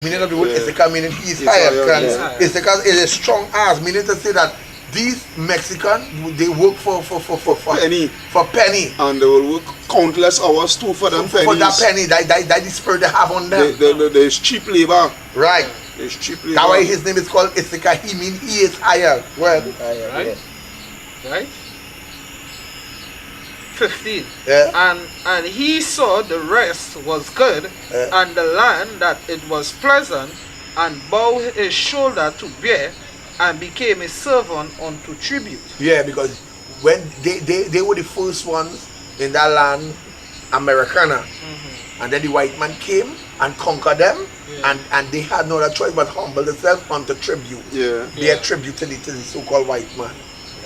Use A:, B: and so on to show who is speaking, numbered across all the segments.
A: Meaning of the word Issachar meaning he is hired. Issachar is a strong ass, meaning to say that these Mexicans, they work for penny.
B: And they will work countless hours too for them pennies.
A: For that penny, that the spirit they have on them.
B: There's cheap labor.
A: Right.
B: There's cheap labor.
A: That's why his name is called Issachar. He means he is hired. Well,
C: right? 15.
A: Yeah.
C: And he saw the rest was good, and the land that it was pleasant, and bowed his shoulder to bear, and became a servant unto tribute.
A: Yeah, because when they were the first ones in that land, Americana, and then the white man came and conquered them, and they had no other choice but humble themselves unto tribute. They are tribute to the so-called white man.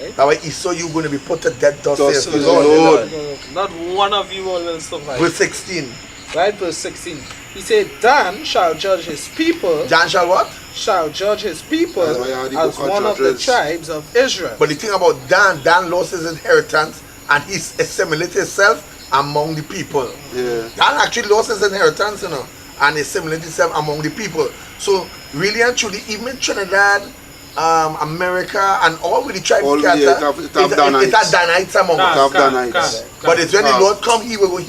A: Right. That way he saw you going to be put to death, thus says the Lord.
C: Not one of you all will survive.
A: Verse 16.
C: Right, verse 16. He said, Dan shall judge his people.
A: Dan shall what?
C: Shall judge his people as one of the tribes of Israel.
A: But the thing about Dan lost his inheritance and he assimilated himself among the people.
B: Yeah.
A: Dan actually lost his inheritance, and assimilated himself among the people. So really and truly, even in Trinidad, America, and all with the tribes, it's Danites among us. But it's when the Lord come, he gonna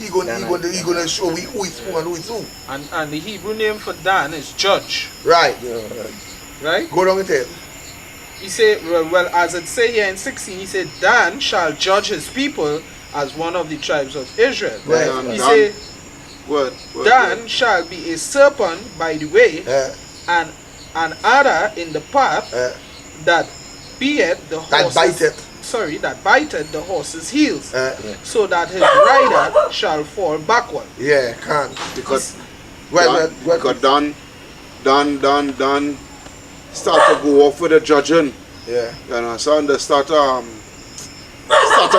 A: show who is who and who is who.
C: And the Hebrew name for Dan is judge.
A: Right.
C: Right?
A: Go down with it.
C: He said, well, as it say here in 16, he said, Dan shall judge his people as one of the tribes of Israel.
A: Right.
C: He said, Dan shall be a serpent by the way, and an adder in the path, that beat the horses. That biteth the horse's heels, so that his rider shall fall backward.
A: Yeah, can't.
B: Because Dan start to go off with the judging.
A: Yeah.
B: You know, so they start to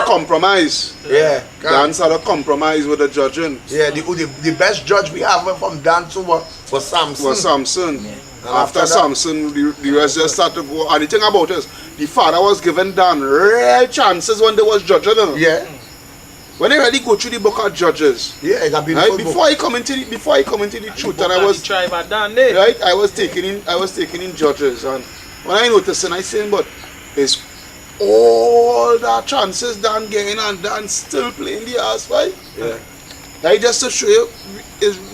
B: compromise.
A: Yeah.
B: Dan start to compromise with the judging.
A: Yeah, the best judge we have from Dan to was Samson.
B: Yeah. After Samson, the rest just start to go. And the thing about it is, the father was given Dan real chances when they was judging them.
A: Yeah.
B: When they really go through the book of Judges.
A: Yeah, it's a
B: beautiful book. Before he come into the truth, and I was taking in Judges, and when I noticed, and I saying, but it's all the chances Dan getting and Dan still playing the ass, right?
A: Yeah.
B: Like just to show you,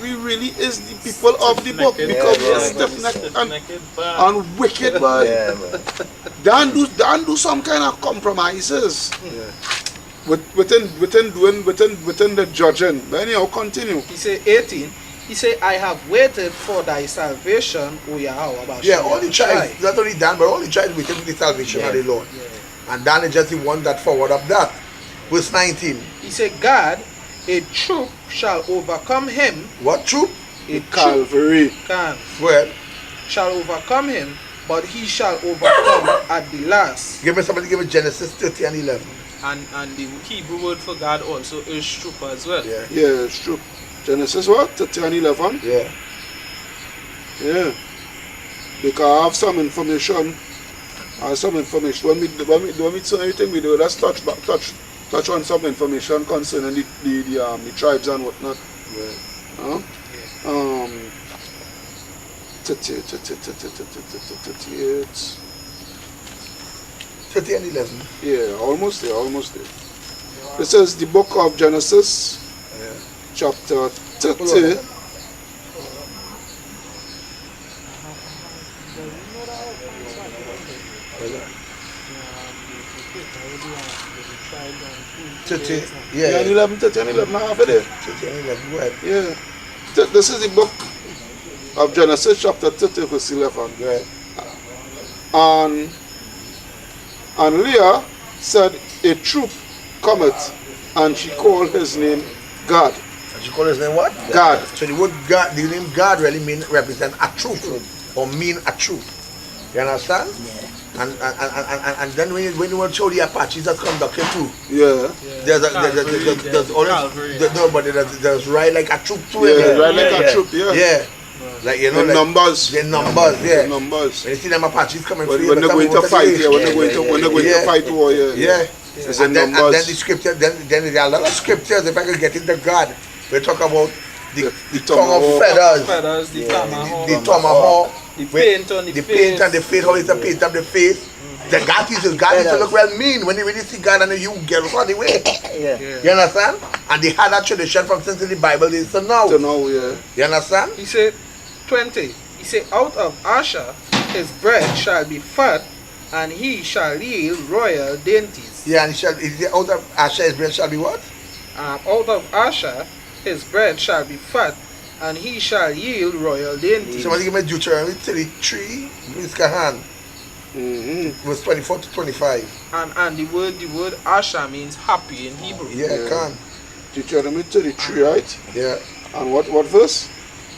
B: we really is the people of the book, because we are stiff-necked and wicked, but Dan do some kind of compromises within the judging. But anyhow, continue.
C: He said 18. He said, I have waited for thy salvation, O Yahweh.
A: Yeah, all the tribes, not only Dan, but all the tribes waiting for the salvation of the Lord. Yeah. And Dan is just the one that forward up that. Verse 19.
C: He said, God, a troop shall overcome him.
A: What troop?
B: A Calvary.
A: Well,
C: shall overcome him, but he shall overcome at the last.
A: Give me Genesis 30 and 11.
C: And the Hebrew word for God also is troop as well.
A: Yeah,
B: it's troop. Genesis what? 30 and 11?
A: Yeah.
B: Yeah. Because I have some information. When we say anything we do, let's touch on some information concerning the tribes and whatnot.
A: Yeah. 30 and 11.
B: Yeah, almost there. This is the book of Genesis, chapter 30. Yeah, 11, 30 and 11, half of it.
A: 30 and 11, right.
B: Yeah. This is the book of Genesis, chapter 30, verse 11.
A: Right.
B: And Leah said, a troop cometh, and she called his name God.
A: And she called his name what?
B: God.
A: So the word God, the name God really represent a troop, or mean a troop. You understand?
D: Yeah.
A: And then when you want to show the Apaches that come back here too.
B: Yeah.
A: There's always there's ride like a troop too.
B: Yeah, ride like a troop, yeah.
A: Yeah. Like
B: the numbers.
A: The numbers, yeah.
B: The numbers.
A: When you see them Apaches coming
B: when they're going to fight, when they're going to fight war,
A: yeah.
B: It's the numbers.
A: And then the scripture, then there are a lot of scriptures, if I could get into God, we talk about the tongue of feathers,
C: the tomahawk,
A: the tomahawk,
C: the paint on the face,
A: and the face, how it's a paint on the face. The God used to look well mean when you really see God and you get out of the way. You understand? And they had that tradition from since the Bible days to now. You understand?
C: He said, 20. He said, out of Asher his bread shall be fat, and he shall yield royal dainties.
A: Yeah, and out of Asher his bread shall be what?
C: Out of Asher his bread shall be fat, and he shall yield royal dainties.
A: Somebody give me Deuteronomy 33, Miss Kahan. Verse 24 to 25.
C: And the word Asher means happy in Hebrew.
A: Yeah, can.
B: Deuteronomy 33, right?
A: Yeah.
B: And what verse?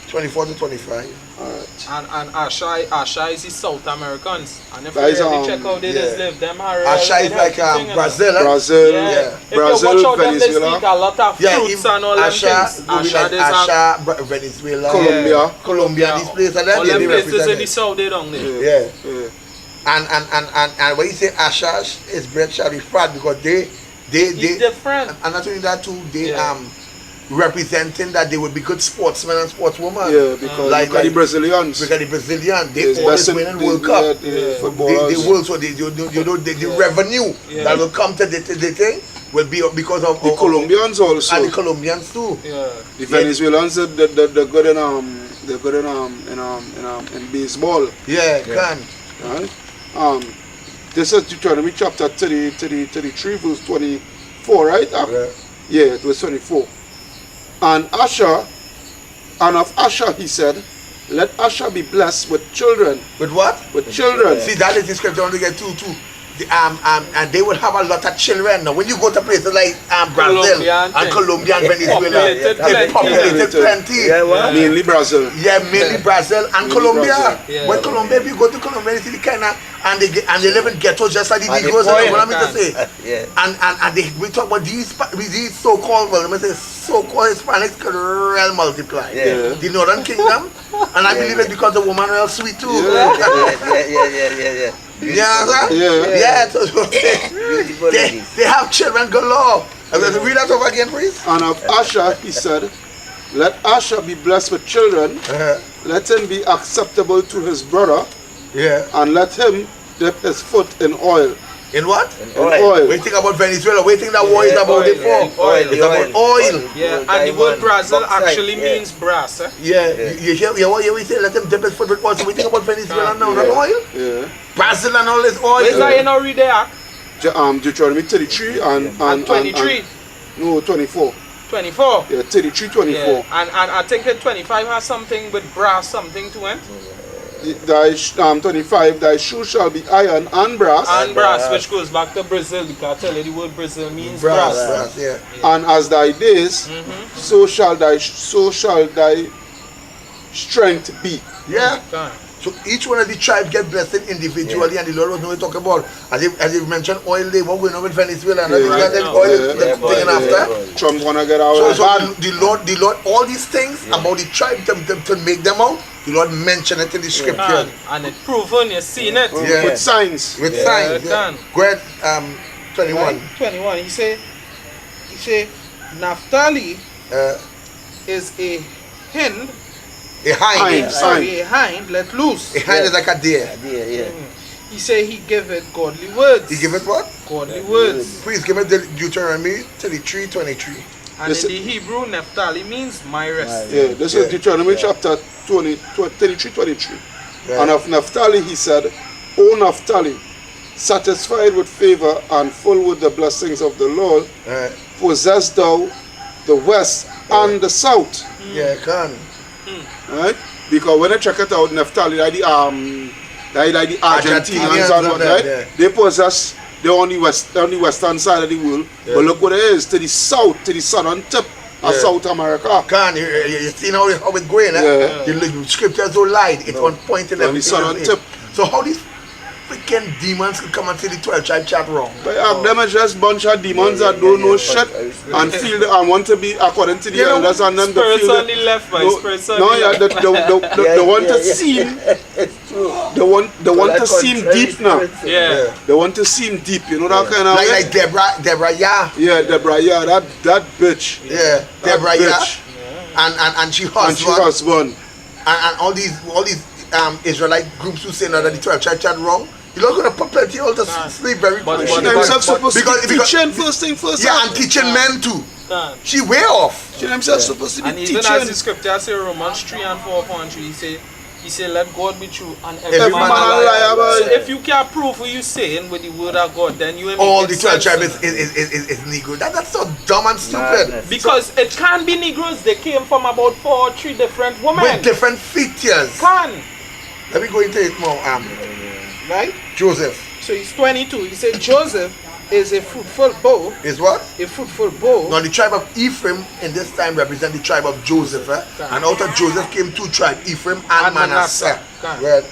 A: 24 to 25.
B: Alright.
C: And Asher is the South Americans. And if you
B: That is,
C: really check how they just live, them are
A: Asher is like Brazil.
B: Brazil,
C: If
B: Brazil,
C: you watch out them, they
B: Venezuela.
C: speak a lot of fruits and all them things.
A: Asher, Venezuela,
B: Colombia,
A: these places are there.
C: All them places in the South, they don't there.
A: Yeah. And when you say Asher, his bread shall be fat because they
C: different.
A: And not only that too, they representing that they would be good sportsmen and sportswomen.
B: Yeah, because
A: like
B: the Brazilians.
A: Because the Brazilians, they always win in World Cup. They will, so the revenue that will come to the thing will be because of
B: the Colombians also.
A: And the Colombians too.
C: Yeah.
B: The Venezuelans, they're good in baseball.
A: Yeah, can.
B: Right? This is Deuteronomy chapter 33 verse 24, right? Yeah, verse 24. And of Asher he said, let Asher be blessed with children.
A: With what?
B: With children.
A: See, that is the scripture I want to get to too. And they would have a lot of children. Now, when you go to places like Brazil and Colombia and Venezuela, they populated plenty.
B: Mainly Brazil.
A: Yeah, mainly Brazil and Colombia. When Colombia, if you go to Colombia, you see the kind of and they live in ghettos just like the Negroes. What I mean to say. And we talk about these so-called, well, let me say so-called Hispanics could real multiply. The Northern Kingdom, and I believe it's because the woman real sweet too. Yeah, so they have children galore. Read that over again, please.
B: And of Asher he said, let Asher be blessed with children, let him be acceptable to his brother, and let him dip his foot in oil.
A: In what?
B: In oil.
A: We think about Venezuela, we think that war is about it for.
C: Oil.
A: It's about oil.
C: Yeah, and the word Brazil actually means brass.
A: Yeah, you hear what we say, let him dip his foot with oil. So we think about Venezuela now, not oil?
B: Yeah.
A: Brazil and all this oil.
C: Where's that you know read there?
B: Deuteronomy 33 and
C: 23.
B: No, 24.
C: 24.
B: Yeah, 33, 24.
C: Yeah. And I think that 25 has something with brass, something to it.
B: 25, thy shoe shall be iron and brass.
C: And brass, which goes back to Brazil, because I tell you the word Brazil means brass.
B: And as thy days, so shall thy strength be.
A: Yeah. So each one of the tribes get blessed individually, and the Lord was knowing talk about. As you mentioned, oil, they were going on with Venezuela, and oil after.
B: Trump wanna get out.
A: So the Lord, all these things about the tribe to make them out, the Lord mentioned it in the scripture.
C: And it's proven, you've seen it.
B: With signs.
A: With signs. Go ahead, 21.
C: 21. He say, Naphtali is a hind.
A: A hind.
C: A hind let loose.
A: A hind is like a deer.
C: He say he give it godly words.
A: He give it what?
C: Godly words.
A: Please give it Deuteronomy 33, 23.
C: And in the Hebrew, Naphtali means my rest.
B: Yeah, this is Deuteronomy chapter 33, 23. And of Naphtali he said, O Naphtali, satisfied with favor and full with the blessings of the Lord, possess thou the west and the south.
A: Yeah, can.
B: Right? Because when I check it out, Naphtali, like the Argentinians and what, right? They possess, they're on the western side of the world. But look what it is, to the south, to the southern tip of South America.
A: Can you see how it's going? The scriptures don't lie. It's on point in everything.
B: On the southern tip.
A: So how these freaking demons could come and say the 12 tribe chat wrong?
B: But them are just bunch of demons that don't know shit and feel and want to be according to the elders and then they feel
C: on the left, spirits on the left.
B: They want to seem they want to seem deep now.
C: Yeah.
B: They want to seem deep, you know that kind of
A: like Deborah,
B: Yeah, Deborah, that bitch.
A: Yeah, Deborah, and she
B: And she husband.
A: And all these Israelite groups who say now that the 12 tribes are wrong. You're not going to put plenty out to sleep very quickly.
B: She themselves supposed to be teaching first thing first.
A: Yeah, and teaching men too. She way off.
B: She themselves supposed to be teaching.
C: And even as the scripture say Romans 3 and 4 and 3, he say let God be true and every
A: Every
C: man
A: man
C: a
A: a
C: liar.
A: liar.
C: So if you can't prove what you saying with the word of God, then you ain't
A: All
C: making
A: the 12
C: sense
A: tribes
C: to me.
A: is Negro. That's so dumb and stupid.
D: Madness.
C: Because it can't be Negroes. They came from about 4 or 3 different women.
A: With different features.
C: Can.
A: Let me go into it more.
C: Right?
A: Joseph
C: So he's 22. He said Joseph is a fruitful bow.
A: is what?
C: A fruitful bow.
A: Now the tribe of Ephraim in this time represent the tribe of Joseph. And out of Joseph came 2 tribes, Ephraim and Manasseh. Well,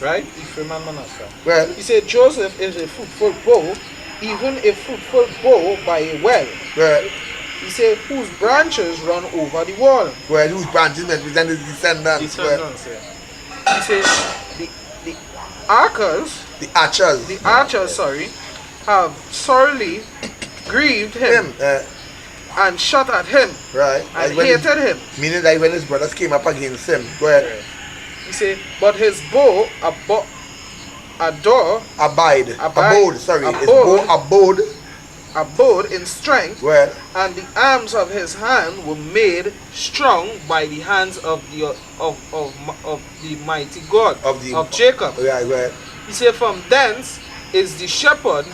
C: Right? Ephraim and Manasseh.
A: well,
C: He said Joseph is a fruitful bow, even a fruitful bow by a well.
A: well,
C: He said whose branches run over the wall.
A: well, whose branches represent his descendants? Well,
C: He said the archers,
A: the archers.
C: have sorely grieved him and shot at him
A: Right.
C: and
A: When
C: hated him.
A: meaning that when his brothers came up against him, go ahead.
C: He said, but his bow abode in strength,
A: Well,
C: and the arms of his hand were made strong by the hands of the mighty God of Jacob.
A: yeah, well,
C: He said, from thence is the shepherd,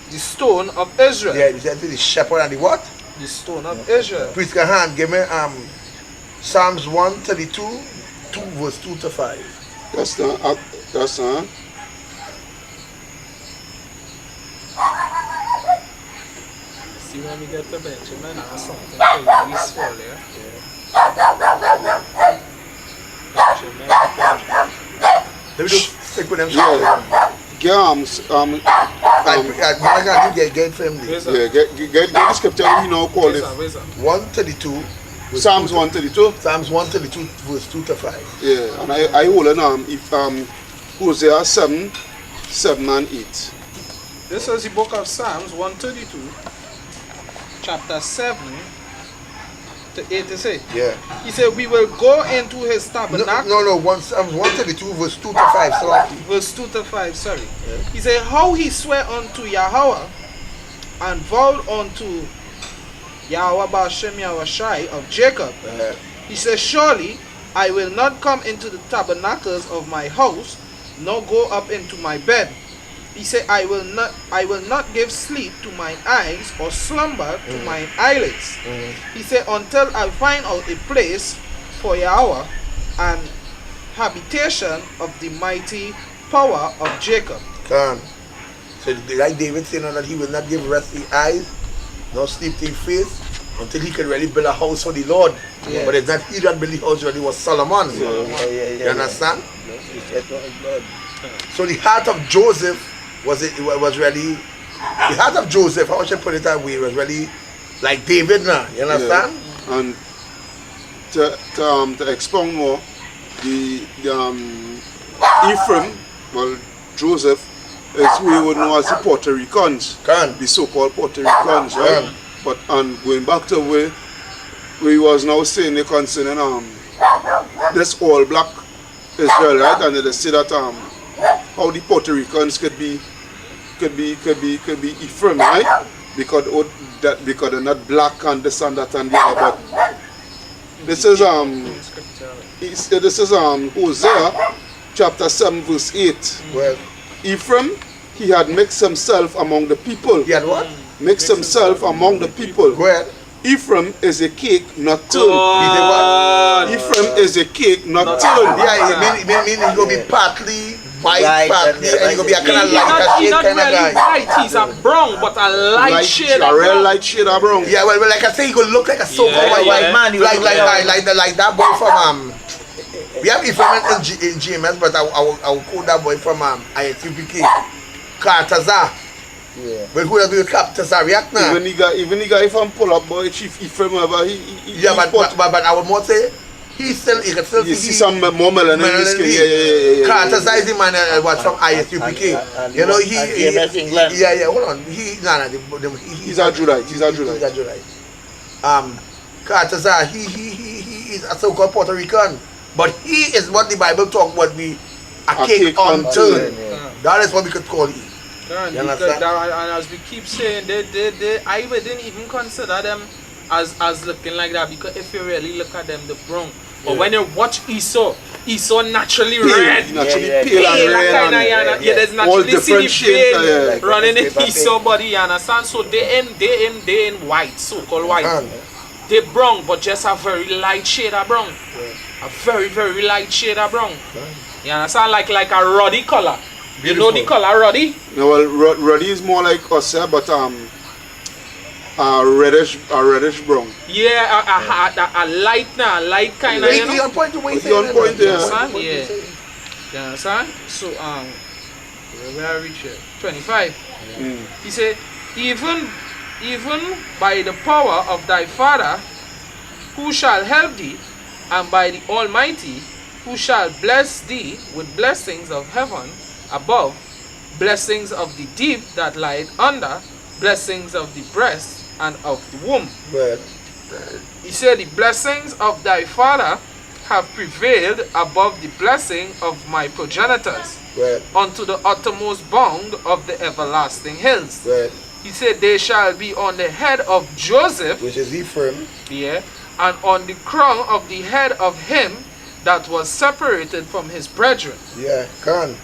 C: the stone of Israel.
A: yeah, he said to the shepherd and the what?
C: The stone of Israel.
A: Priest Kahan, give me Psalms 132, 2 verse 2 to 5.
B: That's
C: See when we get to Benjamin or something for you, we swallow, yeah? Benjamin.
A: Let me just stick with them.
B: yeah.
A: Get family.
C: Where's
B: Yeah,
C: that?
B: get the scripture we now call
C: Where's
B: it.
C: that? Where's that?
A: 132. verse
B: Psalms
A: 2 to
B: 132.
A: Psalms 132 verse 2 to 5.
B: Yeah, and I hold on if Hosea 7 and 8.
C: This is the book of Psalms 132, chapter 7 to 86.
A: Yeah.
C: He said, we will go into his tabernacle.
A: Psalms 132 verse 2 to 5. So
C: Verse 2 to 5, sorry. He said, how he swear unto Yahweh and vowed unto Yahweh Bashem Yahushai of Jacob. He said, surely I will not come into the tabernacles of my house, nor go up into my bed. He said, I will not give sleep to mine eyes, or slumber to mine eyelids. He said, until I find out a place for Yahweh and habitation of the mighty power of Jacob.
A: So like David saying that he will not give rest to his eyes, nor sleep to his face, until he can really build a house for the Lord.
C: Yeah.
A: But it's not he that built the house, really was Solomon. You understand? So the heart of Joseph was really the heart of Joseph, how should I put it that way, was really like David now. You understand?
B: Yeah. And to expound more, the Ephraim, well, Joseph, is who you would know as the Puerto Ricans, the so-called Puerto Ricans, right? But going back to where he was now saying the concerning this all black Israel, right? And they say that how the Puerto Ricans could be Ephraim, right? Because they're not black and this and that and the other. But this is Hosea chapter 7 verse 8.
A: Well,
B: Ephraim, he had mixed himself among the people.
A: he had what?
B: Mixed himself among the people.
A: Go ahead.
B: Ephraim is a cake, not turned.
A: He did what?
B: Ephraim is a cake, not turned.
A: Yeah, it mean he's gonna be partly white,
D: Light
A: partly, and he's gonna be a kind of
C: He's
A: light shade
C: not
A: kind of
C: really
A: guy.
C: white, he's a brown, but a light shade
B: a
C: of
B: real
C: brown.
B: light shade of brown.
A: Yeah, well, like I say, he gonna look like a so-called
C: Yeah,
A: white
C: yeah.
A: man.
D: He
A: Like
D: will look
A: like that boy from we have Ephraim in GMS, but I will quote that boy from ISUPK, Cartazar.
D: Yeah.
A: But who has been Cartazar react now?
B: Even the guy from Pull Up Boy, Chief Ephraim,
A: Yeah, but I would more say he can still
B: you see some more melanin in his skin. Yeah.
A: Cartazar is the man was from ISUPK.
D: And
A: You know, he
D: GMS England.
A: Yeah, hold on. He's a
B: He's a Judite.
A: He's a Judite. Cartazar, he he's a so-called Puerto Rican. But he is what the Bible talk about be a cake unturned. That is what we could call him.
C: And as we keep saying, I didn't even consider them as looking like that, because if you really look at them, the brown. But when you watch Esau naturally red.
B: Naturally pale and red.
C: There's naturally see the vein running in Esau body, you understand? So they in white, so-called white. They brown, but just a very light shade of brown. A very, very light shade of brown. You understand? Like a ruddy color. Beautiful. You know the color ruddy?
B: No, well, ruddy is more like us, but a reddish brown.
C: Yeah, a light kind of.
A: You on point to what
B: you on point there.
C: Yeah. You understand? So where I reach here? 25. He said, even by the power of thy Father, who shall help thee, and by the Almighty, who shall bless thee with blessings of heaven above, blessings of the deep that lieth under, blessings of the breast and of the womb. He said, the blessings of thy Father have prevailed above the blessing of my progenitors, unto the uttermost bound of the everlasting hills. He said, they shall be on the head of Joseph,
A: which is Ephraim,
C: and on the crown of the head of him that was separated from his brethren.
A: Come on.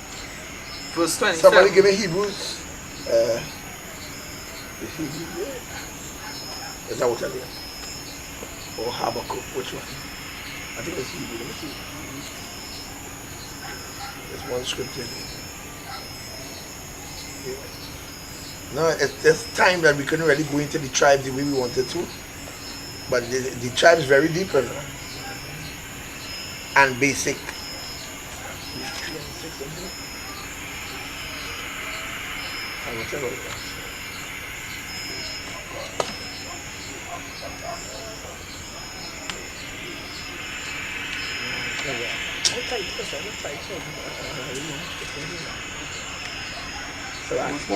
C: Verse 27.
A: Somebody give me Hebrews. Is that what I mean? Or Habakkuk? Which one? I think it's Hebrew. Let me see. There's one scripture. No, it's time that we couldn't really go into the tribes the way we wanted to. But the tribe is very deep and basic. I will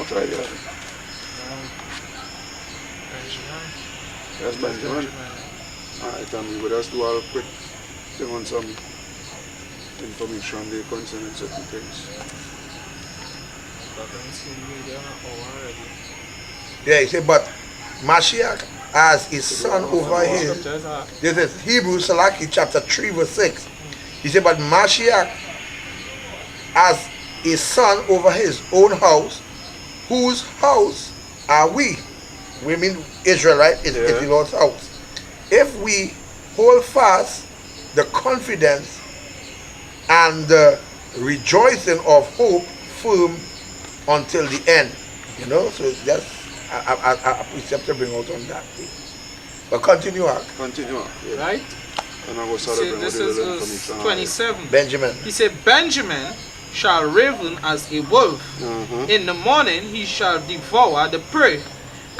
A: tell you that.
B: Yes, Benjamin. Alright, and we would just do a quick thing on some information there concerning certain things.
A: Yeah, he said, but Mashiach as his son over his. This is Hebrews chapter 3 verse 6. He said, but Mashiach as his son over his own house, whose house are we? We mean Israel, right? It's the Lord's house. If we hold fast the confidence and the rejoicing of hope firm until the end. You know, so that's a precept to bring out on that thing. But continue on.
B: Yeah.
C: Right?
B: And I was
C: this is verse 27.
A: Benjamin.
C: He said, Benjamin shall raven as a wolf. In the morning he shall devour the prey,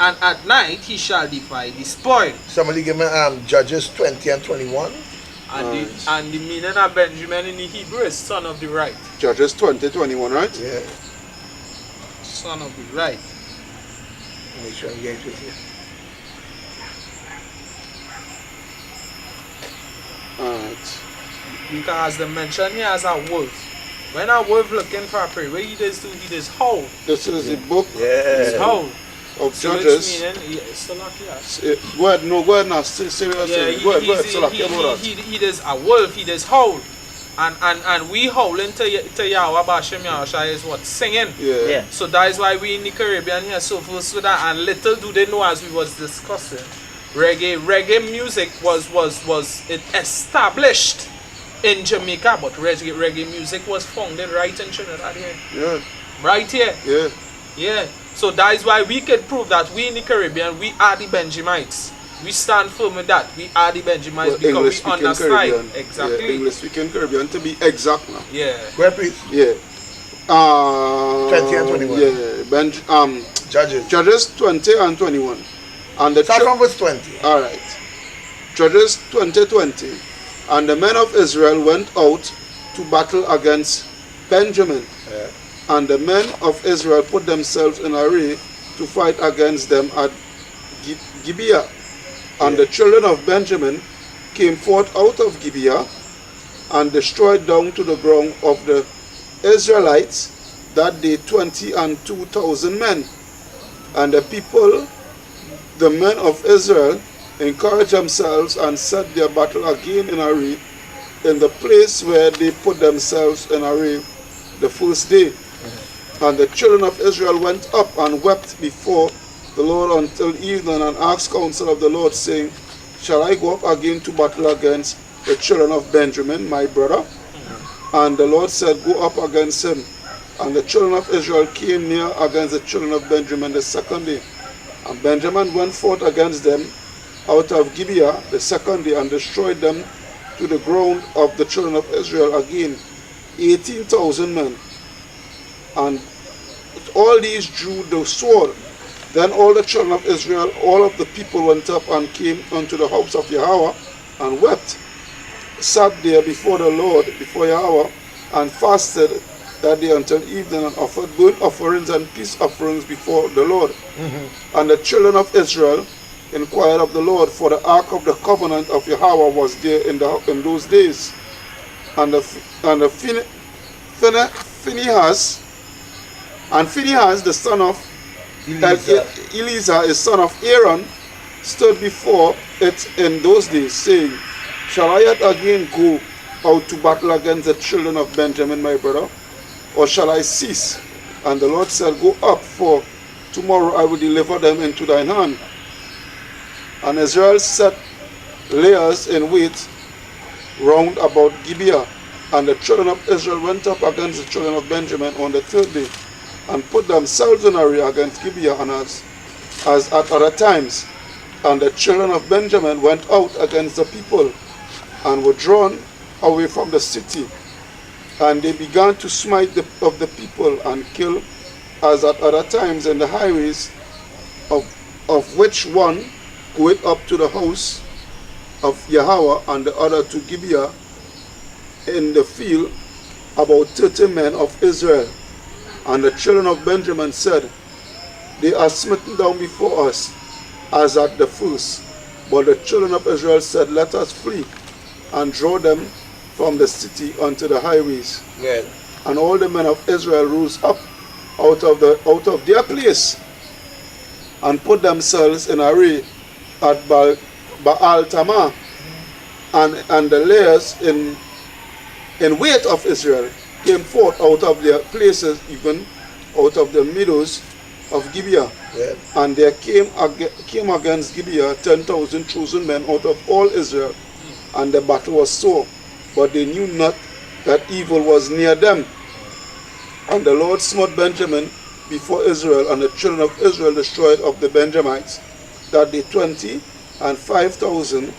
C: and at night he shall divide the spoil.
A: Somebody give me Judges 20 and 21.
C: And the meaning of Benjamin in the Hebrew is son of the right.
B: Judges 20, 21, right?
A: Yeah.
C: Son of the right.
A: Make sure I get it with you.
B: Alright.
C: Because the mention here as a wolf. When a wolf looking for a prey, what he does do, he does howl.
B: This is the book
C: He's howl.
B: of
C: So
B: Judges.
C: Go ahead,
B: Go ahead now. Say what you're saying. Go ahead.
C: He does a wolf, he does howl. And we howling to Yahweh Bashem Yahusha is what? Singing.
B: Yeah.
C: So that is why we in the Caribbean here so first with that, and little do they know, as we was discussing, reggae music was it established in Jamaica, but reggae music was founded right in Trinidad here.
B: Yeah.
C: Right here.
B: Yeah.
C: Yeah. So that is why we can prove that we in the Caribbean, we are the Benjamites. We stand firm with that. We are the Benjamites because we understand.
B: Caribbean.
C: Exactly.
B: Yeah, English speaking Caribbean to be exact now.
C: Yeah.
A: Where please?
B: Yeah.
A: 20 and 21.
B: Yeah.
A: Judges.
B: Judges 20 and 21. And the
A: Start from verse 20.
B: Alright. Judges 20:20. And the men of Israel went out to battle against Benjamin.
A: Yeah.
B: And the men of Israel put themselves in array to fight against them at Gibeah. And the children of Benjamin came forth out of Gibeah, and destroyed down to the ground of the Israelites that day 22,000 men. And the people, the men of Israel, encouraged themselves and set their battle again in array in the place where they put themselves in array the first day. And the children of Israel went up and wept before the Lord until evening, and asked counsel of the Lord, saying, Shall I go up again to battle against the children of Benjamin, my brother? And the Lord said, Go up against him. And the children of Israel came near against the children of Benjamin the second day. And Benjamin went forth against them out of Gibeah the second day, and destroyed them to the ground of the children of Israel again, 18,000 men. And all these drew the sword. Then all the children of Israel, all of the people went up and came unto the house of Yahweh, and wept, sat there before the Lord, before Yahweh, and fasted that day until evening, and offered burnt offerings and peace offerings before the Lord. And the children of Israel inquired of the Lord, for the ark of the covenant of Yahweh was there in those days. And Phinehas, the son of Eleazar, his son of Aaron, stood before it in those days, saying, Shall I yet again go out to battle against the children of Benjamin, my brother? Or shall I cease? And the Lord said, Go up, for tomorrow I will deliver them into thine hand. And Israel set layers in wait round about Gibeah. And the children of Israel went up against the children of Benjamin on the third day, and put themselves in array against Gibeah, and as at other times. And the children of Benjamin went out against the people, and were drawn away from the city. And they began to smite of the people, and kill, as at other times, in the highways, of which one goeth up to the house of Yahweh, and the other to Gibeah in the field, about 30 men of Israel. And the children of Benjamin said, They are smitten down before us, as at the first. But the children of Israel said, Let us flee, and draw them from the city unto the highways.
A: Yeah.
B: And all the men of Israel rose up out of their place, and put themselves in array at Baal Tamar, and the layers in wait of Israel came forth out of their places, even out of the meadows of Gibeah.
A: Yeah.
B: And there came against Gibeah 10,000 chosen men out of all Israel, and the battle was sore, but they knew not that evil was near them. And the Lord smote Benjamin before Israel, and the children of Israel destroyed of the Benjamites, that they 20 and 5,000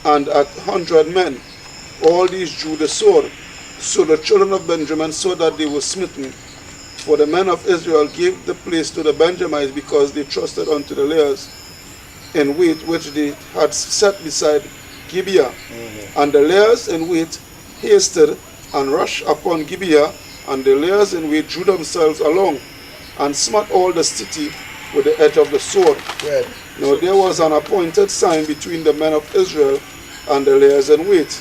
B: and 100 men. All these drew the sword. So the children of Benjamin saw that they were smitten. For the men of Israel gave the place to the Benjamites, because they trusted unto the layers in wait which they had set beside Gibeah. And the layers in wait hasted and rushed upon Gibeah, and the layers in wait drew themselves along, and smote all the city with the edge of the sword.
A: Yeah.
B: Now there was an appointed sign between the men of Israel and the layers in wait,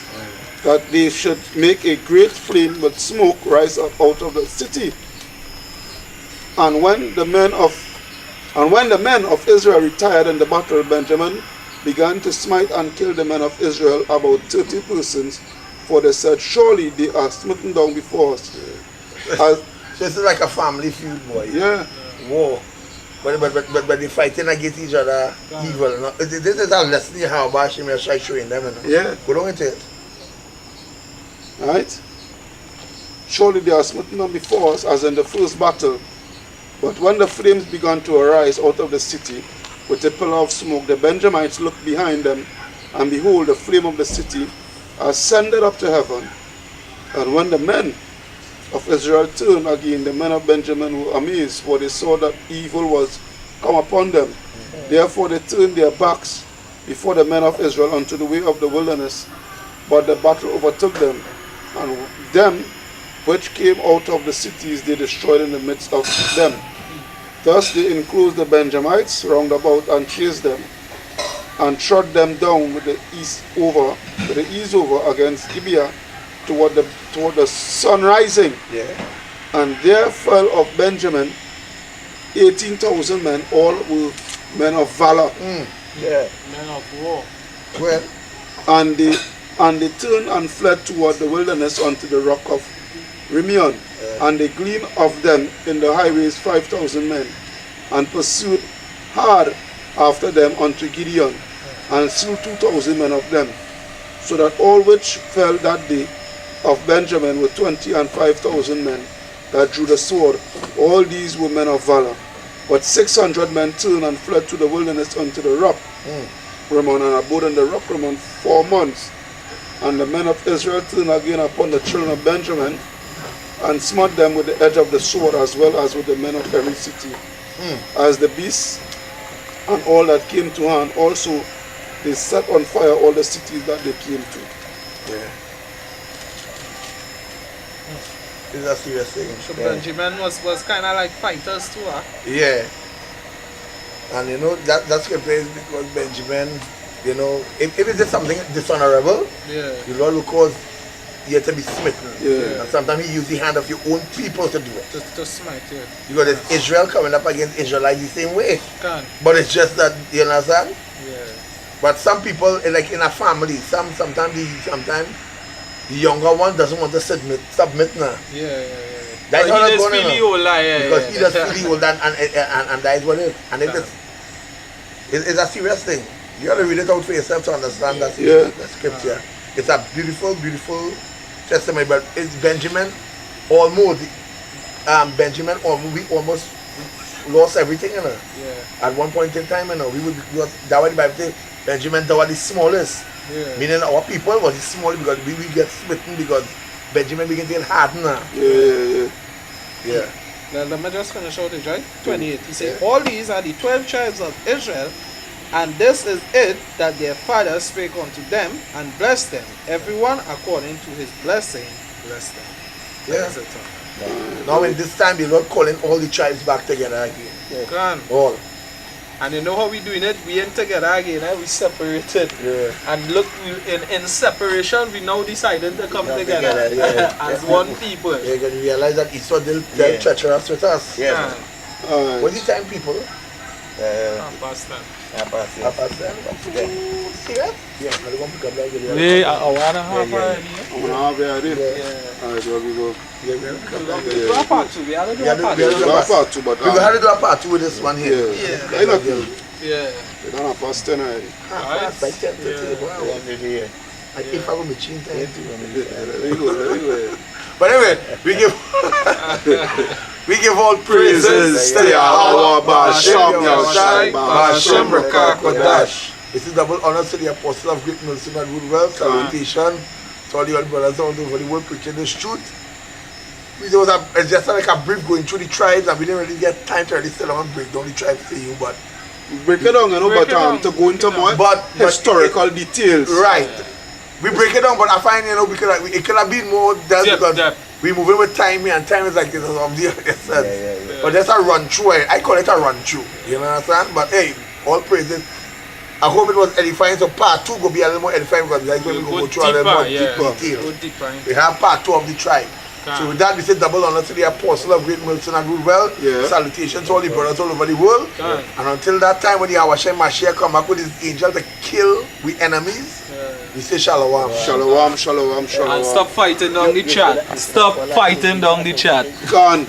B: that they should make a great flame with smoke rise up out of the city. And when the men of Israel retired in the battle, Benjamin began to smite and kill the men of Israel, about 30 persons, for they said, Surely they are smitten down before us.
A: So this is like a family feud, boy.
B: Yeah.
A: War. But they fighting against each other, evil. No? This is a lesson you have about Hashem showing them. You know?
B: Yeah.
A: Go on into it.
B: Right? Surely they are smitten down before us, as in the first battle. But when the flames began to arise out of the city with a pillar of smoke, the Benjamites looked behind them, and behold, the flame of the city ascended up to heaven. And when the men of Israel turned again, the men of Benjamin were amazed, for they saw that evil was come upon them. Therefore they turned their backs before the men of Israel unto the way of the wilderness. But the battle overtook them, and them which came out of the cities they destroyed in the midst of them. Thus they enclosed the Benjamites round about, and chased them, and trod them down with the east over against Gibeah toward the sun rising.
A: Yeah.
B: And there fell of Benjamin 18,000 men, all were men of valor.
A: Yeah.
C: Men of war.
A: Well.
B: And they turned and fled toward the wilderness unto the rock of Rimmon. And they gleaned of them in the highways 5,000 men, and pursued hard after them unto Gideon, and slew 2,000 men of them. So that all which fell that day of Benjamin were 20 and 5,000 men that drew the sword. All these were men of valor. But 600 men turned and fled to the wilderness unto the rock Rimmon, and abode in the rock Rimmon 4 months. And the men of Israel turned again upon the children of Benjamin, and smote them with the edge of the sword, as well as with the men of every city. As the beasts and all that came to hand, also they set on fire all the cities that they came to.
A: Yeah. It's a serious thing.
C: So Benjamin was kind of like fighters too, huh?
A: Yeah. And you know, that scripture is because Benjamin, you know, if it is something dishonorable, the Lord will cause you to be smitten.
B: Yeah.
A: And sometimes he uses the hand of your own people to do it.
C: To smite, yeah.
A: Because it's Israel coming up against Israelites the same way.
C: Can.
A: But it's just that, you understand?
C: Yeah.
A: But some people, like in a family, sometimes the younger one doesn't want to submit now.
C: Yeah.
A: That's how
C: he
A: it's
C: just
A: going
C: feel
A: on.
C: the old lie,
A: Because he does feel the old and that is what it is. And it's a serious thing. You gotta read it out for yourself to understand that scripture. It's a beautiful, beautiful testimony. But it's Benjamin almost we almost lost everything, you know.
C: Yeah.
A: At one point in time, you know, that was the Bible says Benjamin that was the smallest.
C: Yeah.
A: Meaning our people was the smallest because we get smitten because Benjamin began to get hardened now. Yeah.
C: Now, let me just finish out it, right? 28. He said, all these are the 12 tribes of Israel, and this is it that their father spake unto them, and blessed them. Everyone according to his blessing, blessed them.
A: Yeah. Now in this time, the Lord calling all the tribes back together again.
C: Can.
A: All.
C: And you know how we doing it? We ain't together again, we separated.
A: Yeah.
C: And look, in separation, we now decided to come together as one people.
A: Yeah, because we realize that Esau they'll treacherous with us.
C: Yeah.
A: What's the time, people?
C: Past time.
A: Past time. Serious? Yeah, I'm going to pick up that video.
C: We are 1 and a half already.
B: 1 and a half already?
A: Yeah.
B: Alright, so we go.
A: Yeah, we're going to pick up that
C: We
A: video.
C: do a part 2. We had to do a part 2.
B: We do a part 2, but
A: We had to do a part 2 with this one here.
B: yeah. Ain't nothing.
C: Yeah.
B: We done a past 10 already.
A: Past by 10 to wow. I think if I will be cheating.
B: There you go.
A: But anyway, we give all praises to Yahweh Ba'Shem Yahushai Ba'Shem Rekah Kodash. This is double honor to the apostle of Great Milson and Woodwell. Salutation to all the old brothers all over the world preaching this truth. It's just like a brief going through the tribes, and we didn't really get time to really sit down and break down the tribes to you, but
B: break it down, you know, but to go into more historical details.
A: Right. We break it down, but I find, you know, it could have been more depth because we moving with time here, and time is like this of the essence. But that's a run through. I call it a run through. You understand? But hey, all praises. I hope it was edifying. So part 2 will be a little more edifying because that's when we go through a little more deeper detail. We have part 2 of the tribe. So with that, we say double honor to the apostle of Great Milton and Woodwell. Salutations to all the brothers all over the world. And until that time when the Yahweh Mashiach come back with his angel to kill we enemies, we say shalom.
B: Shalom, shalom, shalom.
C: And stop fighting down the chat. Stop fighting down the chat.
B: Gone.